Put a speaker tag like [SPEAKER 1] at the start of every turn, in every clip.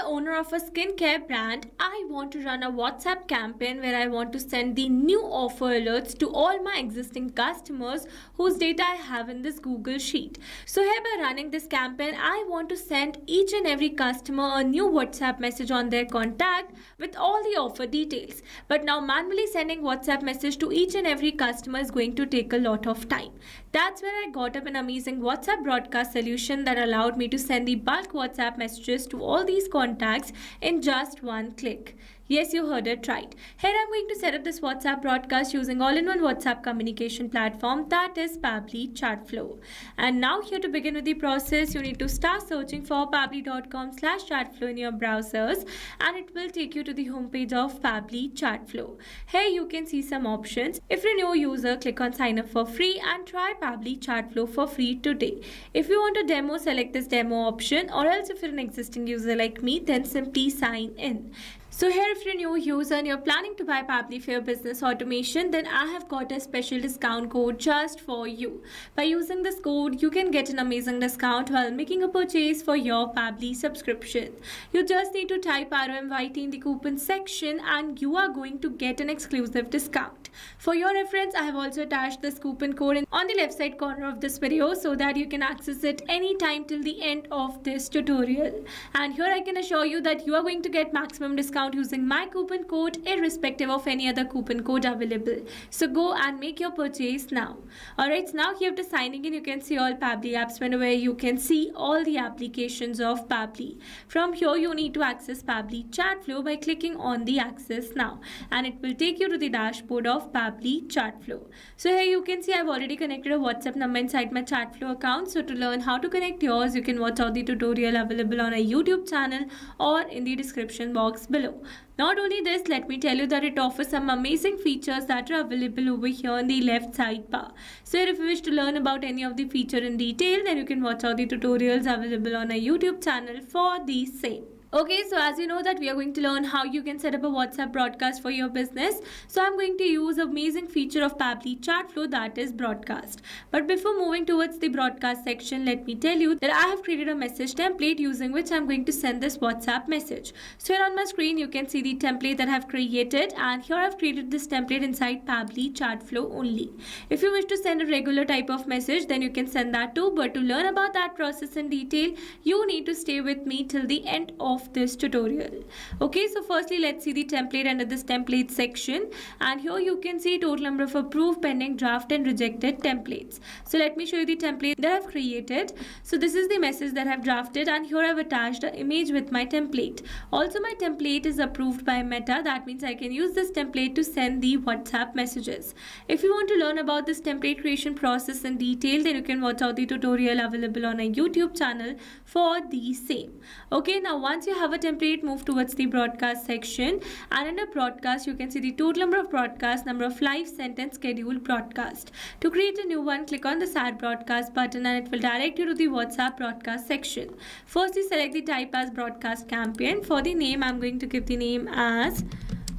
[SPEAKER 1] owner of a skincare brand. I want to run a WhatsApp campaign where I want to send the new offer alerts to all my existing customers whose data I have in this Google Sheet. So here by running this campaign, I want to send each and every customer a new WhatsApp message on their contact with all the offer details. But now manually sending WhatsApp message to each and every customer is going to take a lot of time. That's where I got up an amazing WhatsApp broadcast solution that allowed me to send the bulk WhatsApp messages to all these contacts in just one click. Yes, you heard it right. Here I'm going to set up this WhatsApp broadcast using all-in-one WhatsApp communication platform, that is Pabbly Chatflow. And now here to begin with the process, you need to start searching for pabbly.com/chatflow in your browsers, and it will take you to the homepage of Pabbly Chatflow. Here you can see some options. If you're a new user, click on sign up for free and try Pabbly Chatflow for free today. If you want a demo, select this demo option, or else if you're an existing user like me, then simply sign in. So here if you're a new user and you're planning to buy Pabbly for your business automation, then I have got a special discount code just for you. By using this code, you can get an amazing discount while making a purchase for your Pabbly subscription. You just need to type ROMYT in the coupon section and you are going to get an exclusive discount. For your reference, I have also attached this coupon code on the left side corner of this video so that you can access it anytime till the end of this tutorial. And here I can assure you that you are going to get maximum discount using my coupon code irrespective of any other coupon code available. So go and make your purchase now. Alright, so now here after signing in, you can see all Pabbly apps menu where you can see all the applications of Pabbly. From here you need to access Pabbly Chatflow by clicking on the access now, and it will take you to the dashboard of Pabbly Chatflow. So here you can see I've already connected a WhatsApp number inside my Chatflow account. So to learn how to connect yours, you can watch out the tutorial available on our YouTube channel or in the description box below. Not only this, let me tell you that it offers some amazing features that are available over here in the left sidebar. So if you wish to learn about any of the feature in detail, then you can watch out the tutorials available on our YouTube channel for the same. Okay, so as you know that we are going to learn how you can set up a WhatsApp broadcast for your business. So I'm going to use an amazing feature of Pabbly Chatflow, that is broadcast. But before moving towards the broadcast section, let me tell you that I have created a message template using which I'm going to send this WhatsApp message. So here on my screen, you can see the template that I have created, and here I've created this template inside Pabbly Chatflow only. If you wish to send a regular type of message, then you can send that too. But to learn about that process in detail, you need to stay with me till the end of this tutorial. Okay, so firstly let's see the template under this template section, and here you can see total number of approved, pending, draft and rejected templates. So let me show you the template that I've created. So this is the message that I've drafted, and here I've attached an image with my template. Also my template is approved by Meta. That means I can use this template to send the WhatsApp messages. If you want to learn about this template creation process in detail, then you can watch out the tutorial available on our YouTube channel for the same. Okay, now once you have a template, move towards the broadcast section, and under broadcast you can see the total number of broadcasts, number of live, sent and scheduled broadcast. To create a new one, click on the Start Broadcast button and it will direct you to the WhatsApp broadcast section. Firstly, select the type as broadcast campaign. For the name, I'm going to give the name as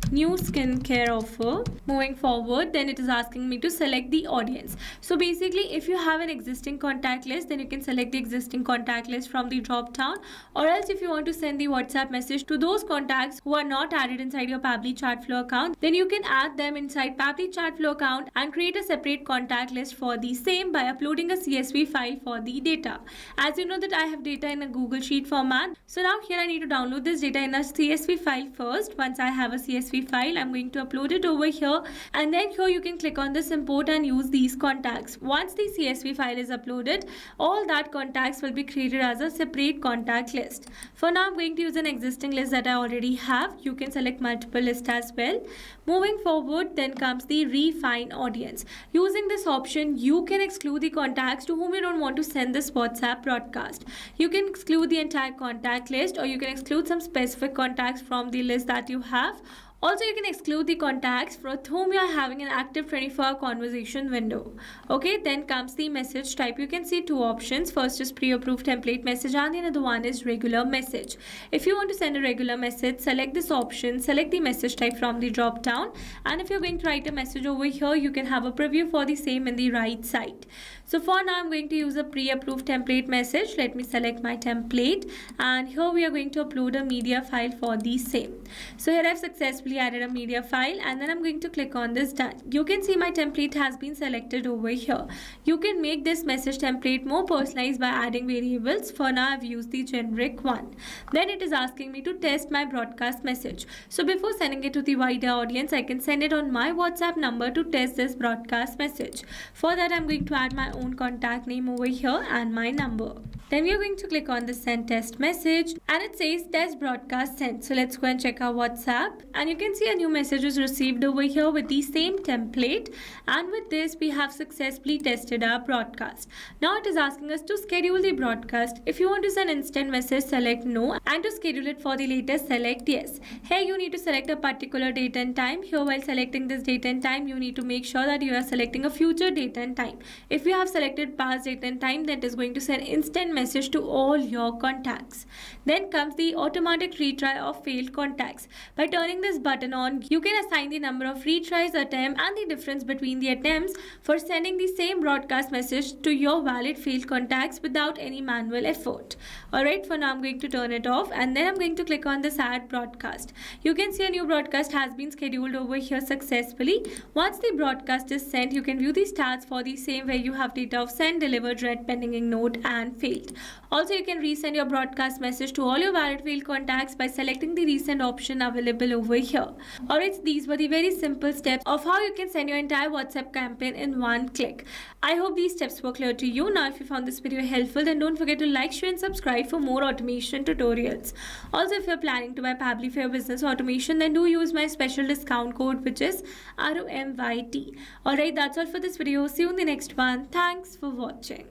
[SPEAKER 1] new skincare offer. Moving forward, then it is asking me to select the audience. So basically, if you have an existing contact list, then you can select the existing contact list from the drop down, or else if you want to send the WhatsApp message to those contacts who are not added inside your Pabbly Chatflow account, then you can add them inside Pabbly Chatflow account and create a separate contact list for the same by uploading a CSV file for the data. As you know that I have data in a Google Sheet format, so now here I need to download this data in a CSV file first. Once I have a CSV file, I'm going to upload it over here, and then here you can click on this import and use these contacts. Once the CSV file is uploaded, all that contacts will be created as a separate contact list. For now, I'm going to use an existing list that I already have. You can select multiple lists as well. Moving forward, then comes the refine audience. Using this option, you can exclude the contacts to whom you don't want to send this WhatsApp broadcast. You can exclude the entire contact list, or you can exclude some specific contacts from the list that you have, Also, you can exclude the contacts with whom you are having an active 24-hour conversation window. Okay, then comes the message type. You can see two options. First is pre-approved template message and the other one is regular message. If you want to send a regular message, select this option, select the message type from the drop down, and if you're going to write a message over here, you can have a preview for the same in the right side. So for now, I'm going to use a pre-approved template message. Let me select my template, and here we are going to upload a media file for the same. So here I've successfully added a media file, and then I'm going to click on this done. You can see my template has been selected over here. You can make this message template more personalized by adding variables. For now, I've used the generic one. Then it is asking me to test my broadcast message. So before sending it to the wider audience, I can send it on my WhatsApp number to test this broadcast message. For that, I'm going to add my own contact name over here and my number. Then we are going to click on the send test message, and it says test broadcast sent. So let's go and check our WhatsApp, and you can see a new message is received over here with the same template, and with this we have successfully tested our broadcast. Now it is asking us to schedule the broadcast. If you want to send instant message, select no, and to schedule it for the later, select yes. Here you need to select a particular date and time. Here while selecting this date and time, you need to make sure that you are selecting a future date and time. If you have selected past date and time, that is going to send instant message to all your contacts. Then comes the automatic retry of failed contacts. By turning this button on, you can assign the number of retries attempt and the difference between the attempts for sending the same broadcast message to your valid failed contacts without any manual effort. Alright, for now I'm going to turn it off, and then I'm going to click on this add broadcast. You can see a new broadcast has been scheduled over here successfully. Once the broadcast is sent, you can view the stats for the same where you have data of sent, delivered, read, pending, ignored, and failed. Also, you can resend your broadcast message to all your valid failed contacts by selecting the resend option available over here. Alright, these were the very simple steps of how you can send your entire WhatsApp campaign in one click. I hope these steps were clear to you. Now, if you found this video helpful, then don't forget to like, share, and subscribe for more automation tutorials. Also, if you're planning to buy Pabbly for your business automation, then do use my special discount code, which is ROMYT. Alright, that's all for this video. See you in the next one. Thanks for watching.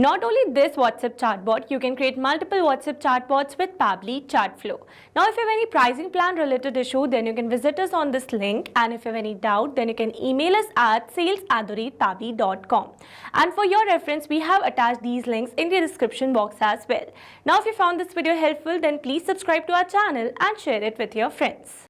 [SPEAKER 2] Not only this WhatsApp chatbot, you can create multiple WhatsApp chatbots with Pabbly Chatflow. Now, if you have any pricing plan related issue, then you can visit us on this link. And if you have any doubt, then you can email us at sales@pabbly.com. And for your reference, we have attached these links in the description box as well. Now, if you found this video helpful, then please subscribe to our channel and share it with your friends.